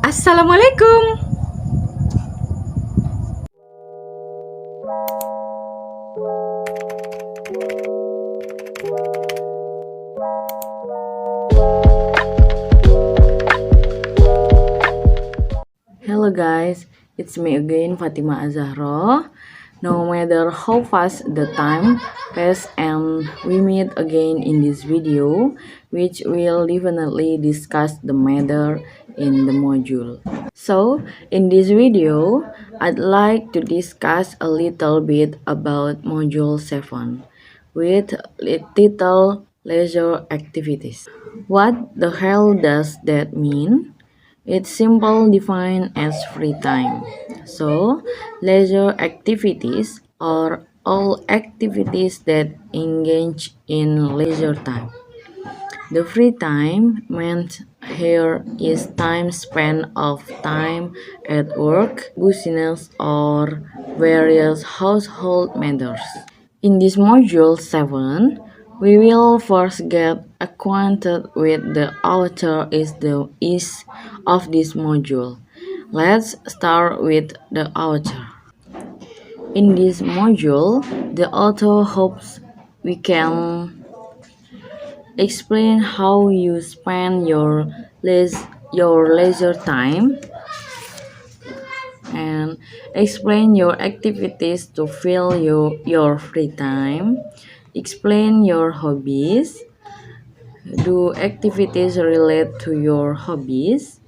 Assalamualaikum. Hello guys, it's me again Fatima Azahro. No matter how fast the time passes and we meet again in this video, which will definitely discuss the matter in the module. So, in this video, I'd like to discuss a little bit about Module 7 with title Leisure Activities. What the hell does that mean? It's simple defined as free time. So, leisure activities are all activities that engage in leisure time. The free time meant here is time spent of time at work, business, or various household matters. In this module 7, we will first get acquainted with the author is of this module. Let's start with the author. In this module, the author hopes we can explain how you spend your leisure time and explain your activities to fill your free time. Explain your hobbies. Do activities relate to your hobbies?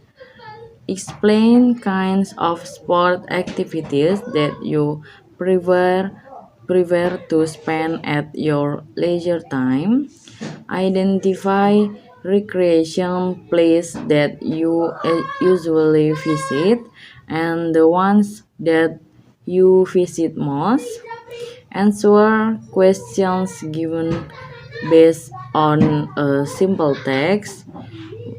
Explain kinds of sport activities that you prefer prefer to spend at your leisure time. Identify recreation places that you usually visit and the ones that you visit most. Answer questions given based on a simple text.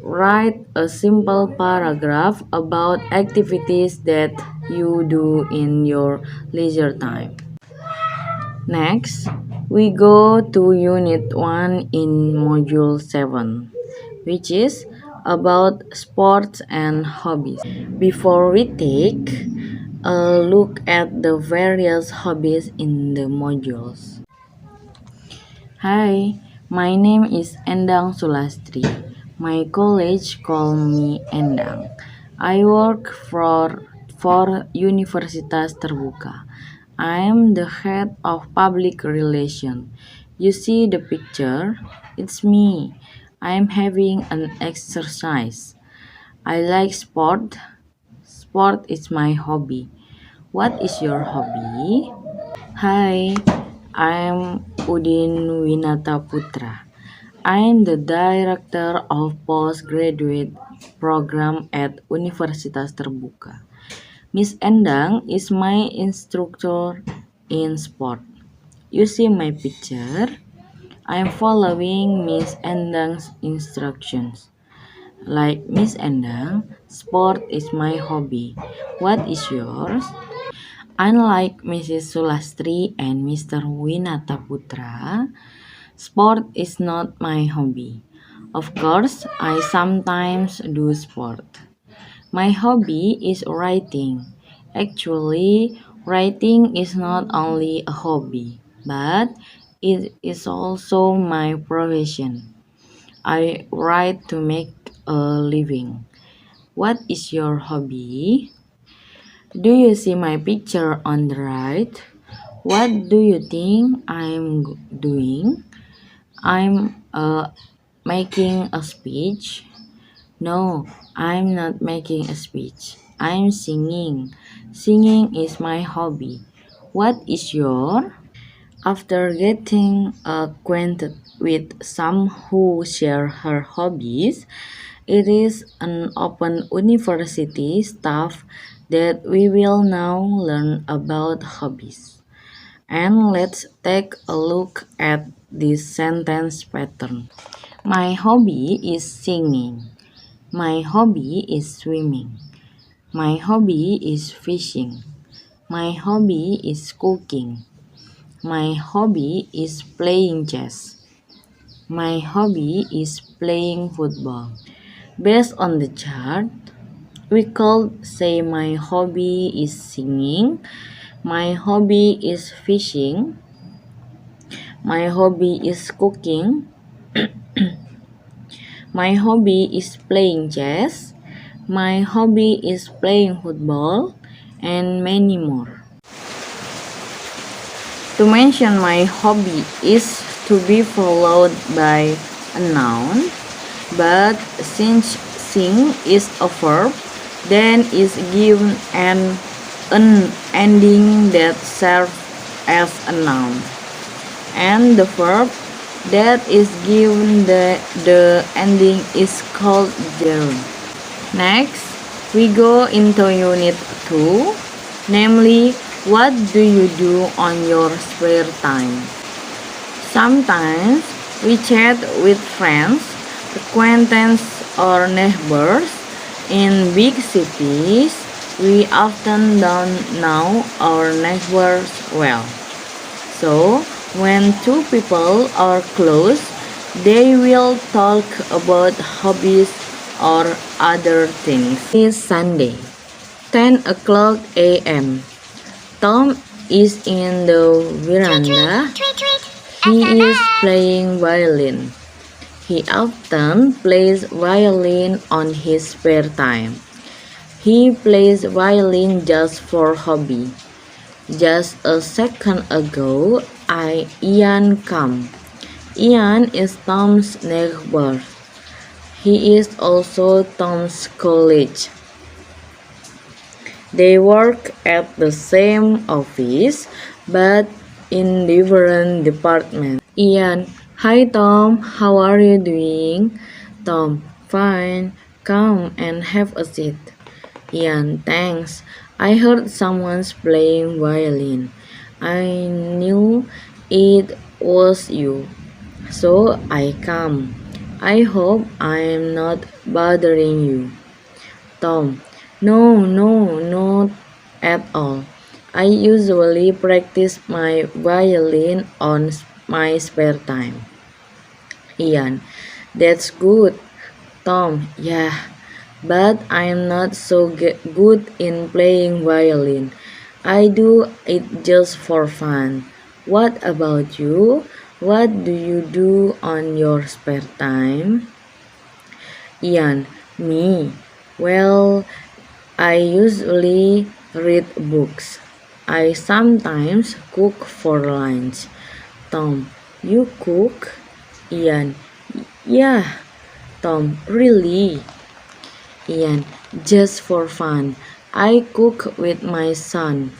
Write a simple paragraph about activities that you do in your leisure time. Next, we go to Unit 1 in Module 7, which is about sports and hobbies. Before we take a look at the various hobbies in the modules. Hi, my name is Endang Sulastri. My college call me Endang. I work for Universitas Terbuka. I am the head of public relations. You see the picture? It's me. I am having an exercise. I like sport. Sport is my hobby. What is your hobby? Hi, I'm Udin Winata Putra. I'm the director of postgraduate program at Universitas Terbuka. Miss Endang is my instructor in sport. You see my picture? I'm following Miss Endang's instructions. Like Miss Endang, sport is my hobby. What is yours? Unlike Mrs. Sulastri and Mr. Winata Putra, sport is not my hobby. Of course, I sometimes do sport. My hobby is writing. Actually, writing is not only a hobby, but it is also my profession. I write to make a living. What is your hobby? Do you see my picture on the right? What do you think I'm doing? I'm making a speech. No, I'm not making a speech. I'm singing. Singing is my hobby. What is your? After getting acquainted with some who share her hobbies, it is an open university staff that we will now learn about hobbies. And let's take a look at this sentence pattern. My hobby is singing. My hobby is swimming. My hobby is fishing. My hobby is cooking. My hobby is playing chess. My hobby is playing football. Based on the chart, We could say my hobby is singing, my hobby is fishing, my hobby is cooking, my hobby is playing chess, my hobby is playing football, and many more. To mention my hobby is to be followed by a noun, but since sing is a verb, then is given an ending that serves as a noun, and the verb that is given the ending is called gerund. Next, we go into Unit 2, namely, what do you do on your spare time? Sometimes we chat with friends, acquaintances, or neighbors. In big cities, we often don't know our neighbors well. So, when two people are close, they will talk about hobbies or other things. It's Sunday, 10 o'clock a.m. Tom is in the veranda. He is playing violin. He often plays violin on his spare time. He plays violin just for hobby. Just a second ago, Ian came. Ian is Tom's neighbor. He is also Tom's colleague. They work at the same office, but in different departments. Ian, hi Tom, how are you doing? Tom, fine, come and have a seat. Ian, thanks. I heard someone's playing violin. I knew it was you, so I come. I hope I'm not bothering you. Tom, no, not at all. I usually practice my violin on my spare time. Ian, that's good. Tom, yeah, but I'm not so good in playing violin. I do it just for fun. What about you? What do you do on your spare time? Ian, me. Well, I usually read books. I sometimes cook for lunch. Tom, you cook? Ian, yeah. Tom, really? Ian, just for fun. I cook with my son.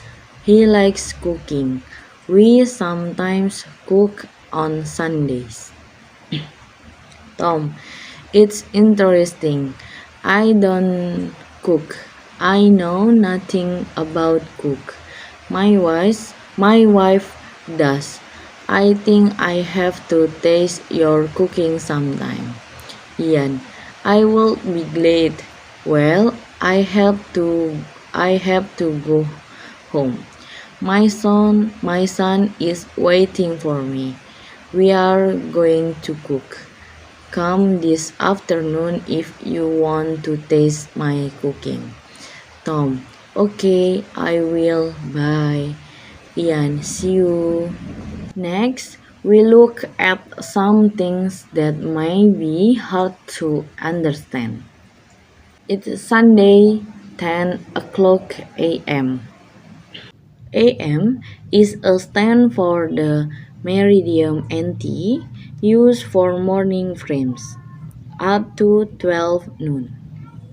He likes cooking. We sometimes cook on Sundays. Tom, it's interesting. I don't cook. I know nothing about cook. My wife does. I think I have to taste your cooking sometime. Ian, I will be glad. Well, I have to go home. My son is waiting for me. We are going to cook. Come this afternoon if you want to taste my cooking. Tom, okay, I will. Bye. Ian, see you. Next, we look at some things that may be hard to understand. It's Sunday, 10 o'clock a.m. AM is a stand for the meridian NT used for morning frames up to 12 noon.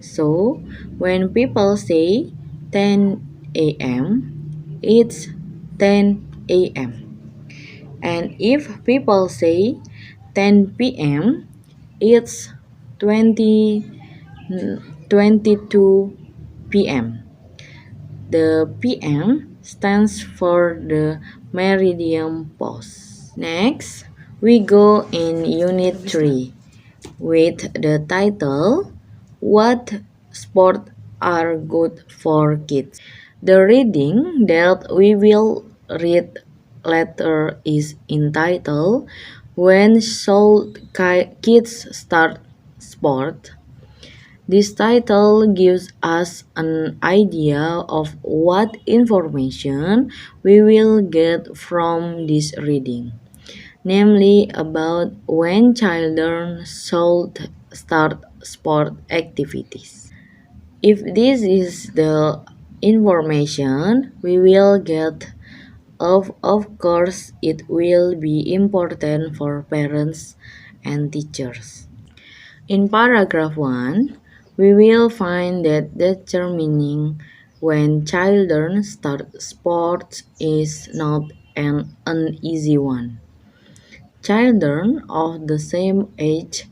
So, when people say 10 a.m., it's 10 a.m. And if people say 10 p.m., it's 20:22 p.m. The PM stands for the meridian pause. Next, we go in Unit 3 with the title, What Sports Are Good for Kids? The reading that we will read later is entitled, When Should Kids Start Sport? This title gives us an idea of what information we will get from this reading, namely about when children should start sport activities. If this is the information we will get, of course it will be important for parents and teachers. In paragraph 1, we will find that determining when children start sports is not an easy one. Children of the same age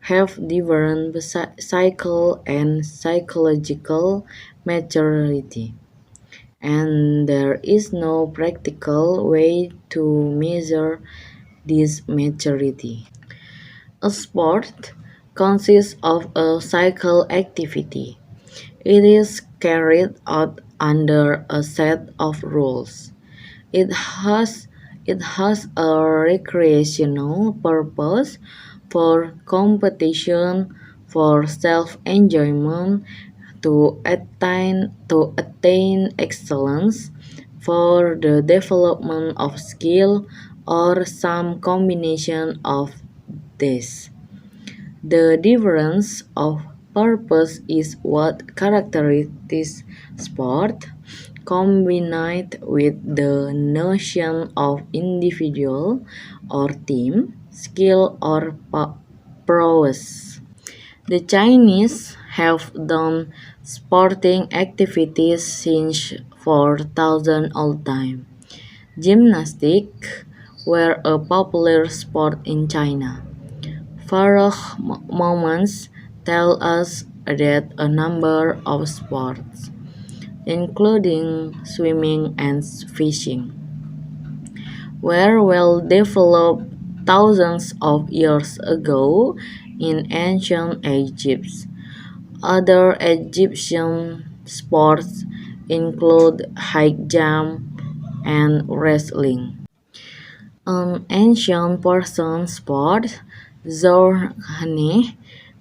have different psychical and psychological maturity, and there is no practical way to measure this maturity. A sport consists of a cycle activity. It is carried out under a set of rules. It has it has a recreational purpose for competition, for self-enjoyment, to attain excellence, for the development of skill, or some combination of these. The difference of purpose is what characterizes sport, combined with the notion of individual or team skill or prowess. The Chinese have done sporting activities since 4,000 old time. Gymnastics were a popular sport in China. Farrokh moments tell us that a number of sports, including swimming and fishing, were well developed thousands of years ago in ancient Egypt. Other Egyptian sports include high jump and wrestling. An ancient Persian sport, Zorhane,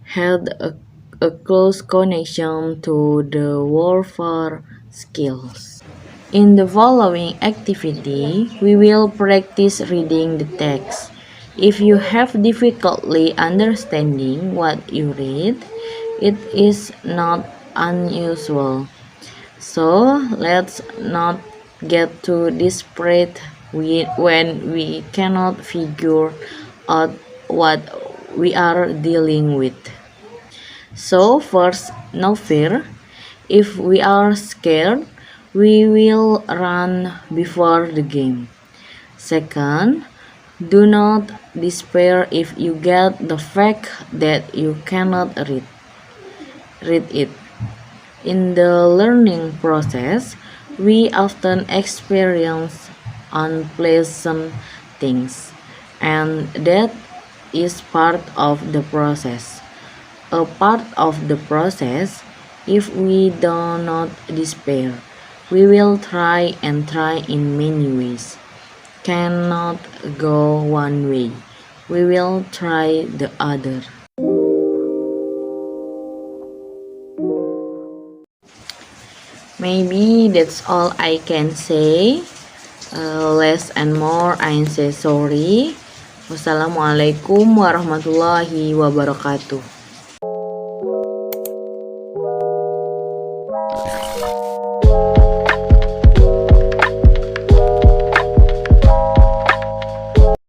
had a close connection to the warfare skills. In the following activity, we will practice reading the text. If you have difficulty understanding what you read, it is not unusual. So let's not get too desperate when we cannot figure out what we are dealing with. So first, no fear. If we are scared, we will run before the game. Second, do not despair if you get the fact that you cannot read it. In the learning process, we often experience unpleasant things, and that is part of the process. A part of the process, if we do not despair, we will try and try in many ways. Cannot go one way, we will try the other. Maybe that's all I can say. Less and more I say sorry. Wassalamualaikum warahmatullahi wabarakatuh.